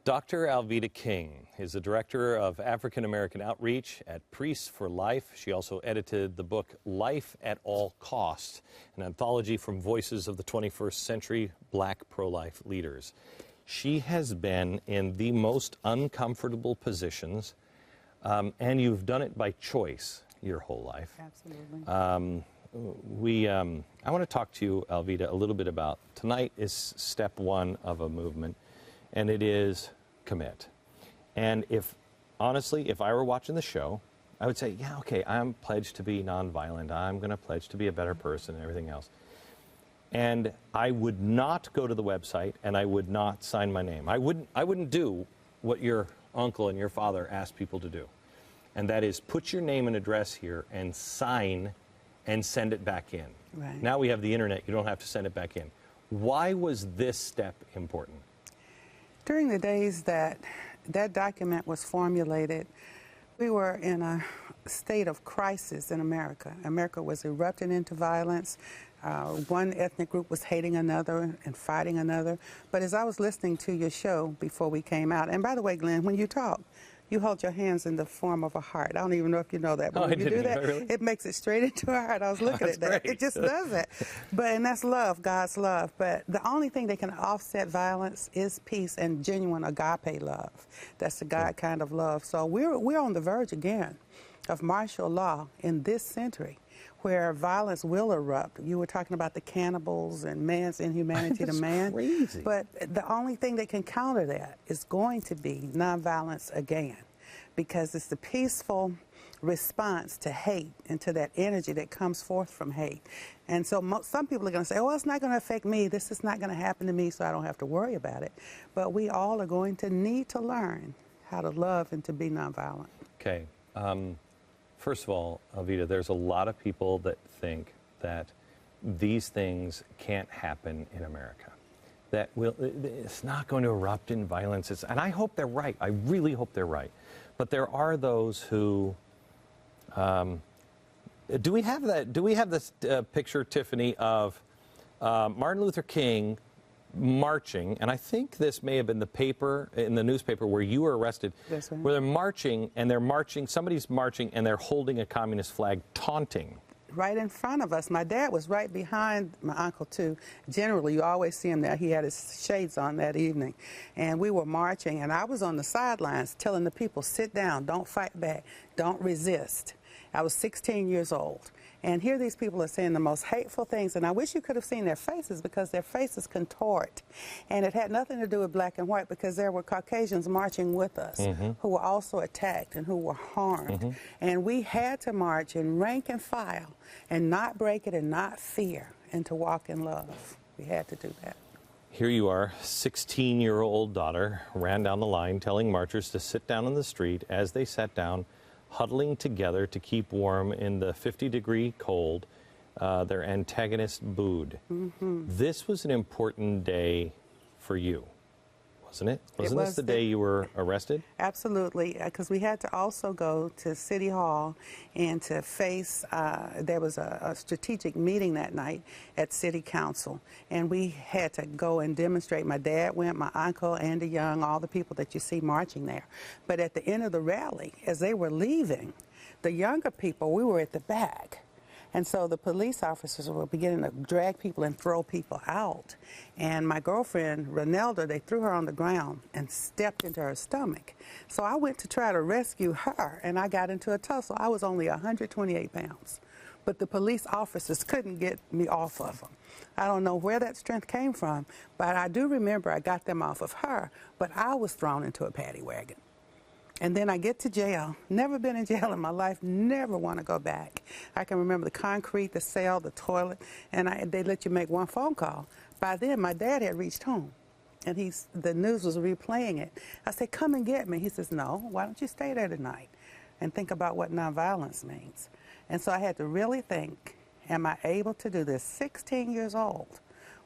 Dr. Alveda King is the Director of African American Outreach at Priests for Life. She also edited the book Life at All Costs, an anthology from voices of the 21st century Black pro-life leaders. She has been in the most uncomfortable positions, and you've done it by choice your whole life. Absolutely. I want to talk to you, Alveda, a little bit about tonight is step one of a movement, and it is commit. And honestly, if I were watching the show, I would say, yeah, okay, I'm pledged to be nonviolent. I'm going to pledge to be a better person and everything else. And I would not go to the website, and I would not sign my name. I wouldn't do what your uncle and your father asked people to do, and that is put your name and address here and sign and send it back in. Right. Now we have the internet, you don't have to send it back in. Why was this step important? During the days that document was formulated, we were in a state of crisis in America. America was erupting into violence. One ethnic group was hating another and fighting another. But as I was listening to your show before we came out, and by the way, Glenn, when you talk, you hold your hands in the form of a heart. I don't even know if you know that, but when you do that, really? it makes it straight into our heart. I was looking at that. Great. It just does it. And that's love, God's love. But the only thing that can offset violence is peace and genuine agape love. That's the God kind of love. So we're on the verge again of martial law in this century, where violence will erupt. You were talking about the cannibals and man's inhumanity to man. Crazy. But the only thing that can counter that is going to be nonviolence again, because it's the peaceful response to hate and to that energy that comes forth from hate. And so some people are going to say, oh, it's not going to affect me. This is not going to happen to me, so I don't have to worry about it. But we all are going to need to learn how to love and to be nonviolent. Okay. First of all, Alveda, there's a lot of people that think that these things can't happen in America. That it's not going to erupt in violence. And I hope they're right. I really hope they're right. But there are those who. Do we have that? Do we have this picture, Tiffany, of Martin Luther King marching? And I think this may have been in the newspaper where you were arrested. That's right. Where they're marching, somebody's marching, and they're holding a communist flag, taunting. Right in front of us. My dad was right behind my uncle, too. Generally, you always see him there. He had his shades on that evening. And we were marching, and I was on the sidelines telling the people, sit down, don't fight back, don't resist. I was 16 years old. And here these people are saying the most hateful things, and I wish you could have seen their faces, because their faces contort. And it had nothing to do with black and white, because there were Caucasians marching with us who were also attacked and who were harmed. And we had to march in rank and file and not break it and not fear, and to walk in love. We had to do that. Here you are, 16-year-old daughter ran down the line telling marchers to sit down in the street. As they sat down, huddling together to keep warm in the 50-degree cold, their antagonist booed. This was an important day for you, wasn't it? Wasn't this the day you were arrested? Absolutely, because we had to also go to City Hall and to face, there was a strategic meeting that night at City Council, and we had to go and demonstrate. My dad went, my uncle, Andy Young, all the people that you see marching there. But at the end of the rally, as they were leaving, the younger people, we were at the back. And so the police officers were beginning to drag people and throw people out. And my girlfriend, Renelda, they threw her on the ground and stepped into her stomach. So I went to try to rescue her, and I got into a tussle. I was only 128 pounds. But the police officers couldn't get me off of them. I don't know where that strength came from, but I do remember I got them off of her, but I was thrown into a paddy wagon. And then I get to jail. Never been in jail in my life. Never want to go back. I can remember the concrete, the cell, the toilet, and they let you make one phone call. By then, my dad had reached home, and the news was replaying it. I said, come and get me. He says, no, why don't you stay there tonight and think about what nonviolence means? And so I had to really think, am I able to do this? 16 years old.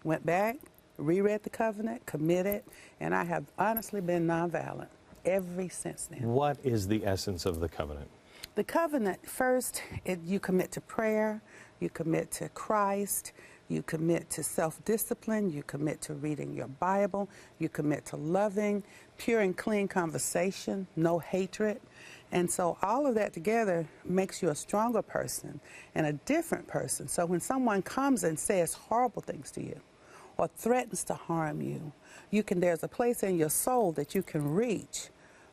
Went back, reread the covenant, committed, and I have honestly been nonviolent ever since then. What is the essence of the covenant? The covenant, first, you commit to prayer, you commit to Christ, You commit to self-discipline. You commit to reading your Bible. You commit to loving, pure and clean conversation, no hatred. And so all of that together makes you a stronger person and a different person. So when someone comes and says horrible things to you or threatens to harm you, there's a place in your soul that you can reach,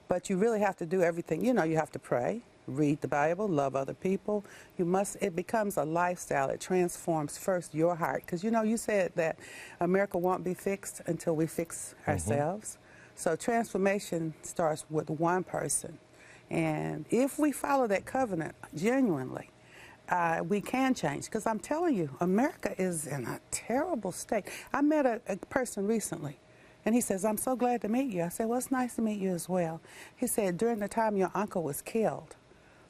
but you really have to do everything. You have to pray, read the Bible, love other people. It becomes a lifestyle. It transforms first your heart. Because, you said that America won't be fixed until we fix ourselves. So transformation starts with one person. And if we follow that covenant genuinely, we can change. Because I'm telling you, America is in a terrible state. I met a person recently, and he says, "I'm so glad to meet you." I said, "Well, it's nice to meet you as well." He said, "During the time your uncle was killed,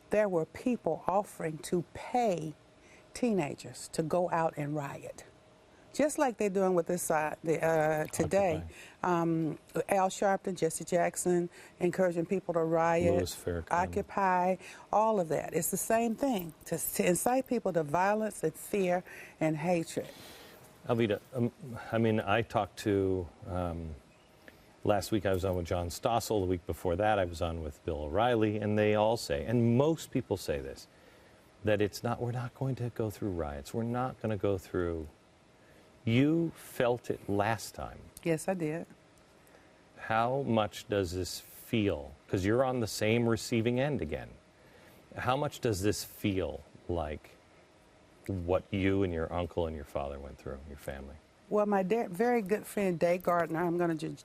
there were people offering to pay teenagers to go out and riot." Just like they're doing with this today. Al Sharpton, Jesse Jackson, encouraging people to riot, Occupy, all of that. It's the same thing, to incite people to violence and fear and hatred. Alveda, I talked to, last week I was on with John Stossel, the week before that I was on with Bill O'Reilly, and they all say, and most people say this, that we're not going to go through riots, we're not going to go through. You felt it last time. Yes, I did. How much does this feel? Because you're on the same receiving end again. How much does this feel like what you and your uncle and your father went through, your family? Well, my very good friend, Day Gardner,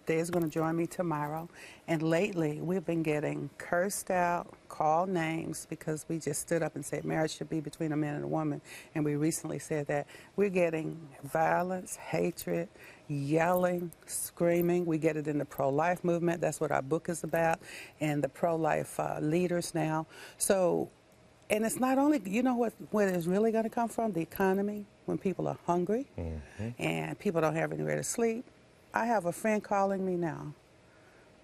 Day is going to join me tomorrow. And lately, we've been getting cursed out, called names, because we just stood up and said marriage should be between a man and a woman. And we recently said that. We're getting violence, hatred, yelling, screaming. We get it in the pro-life movement. That's what our book is about, and the pro-life leaders now. So, and it's not only, where it's really going to come from? The economy, when people are hungry and people don't have anywhere to sleep. I have a friend calling me now.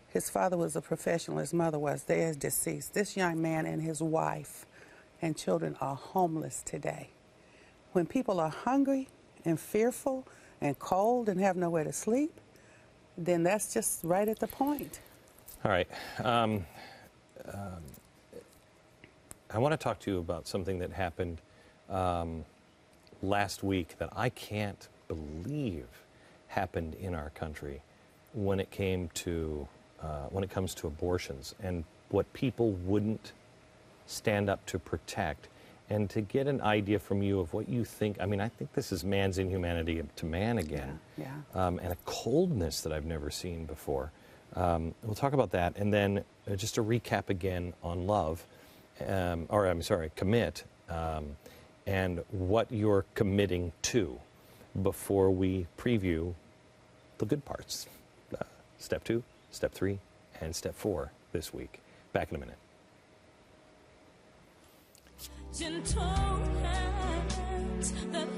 His father was a professional, his mother was. They are deceased. This young man and his wife and children are homeless today. When people are hungry and fearful and cold and have nowhere to sleep, then that's just right at the point. All right. I want to talk to you about something that happened last week that I can't believe happened in our country when it comes to abortions and what people wouldn't stand up to protect, and to get an idea from you of what you think. I think this is man's inhumanity to man again, and a coldness that I've never seen before. We'll talk about that, and then just a recap again on love. Commit, and what you're committing to before we preview the good parts. Step 2, Step 3, and Step 4 this week. Back in a minute. Gentle hands that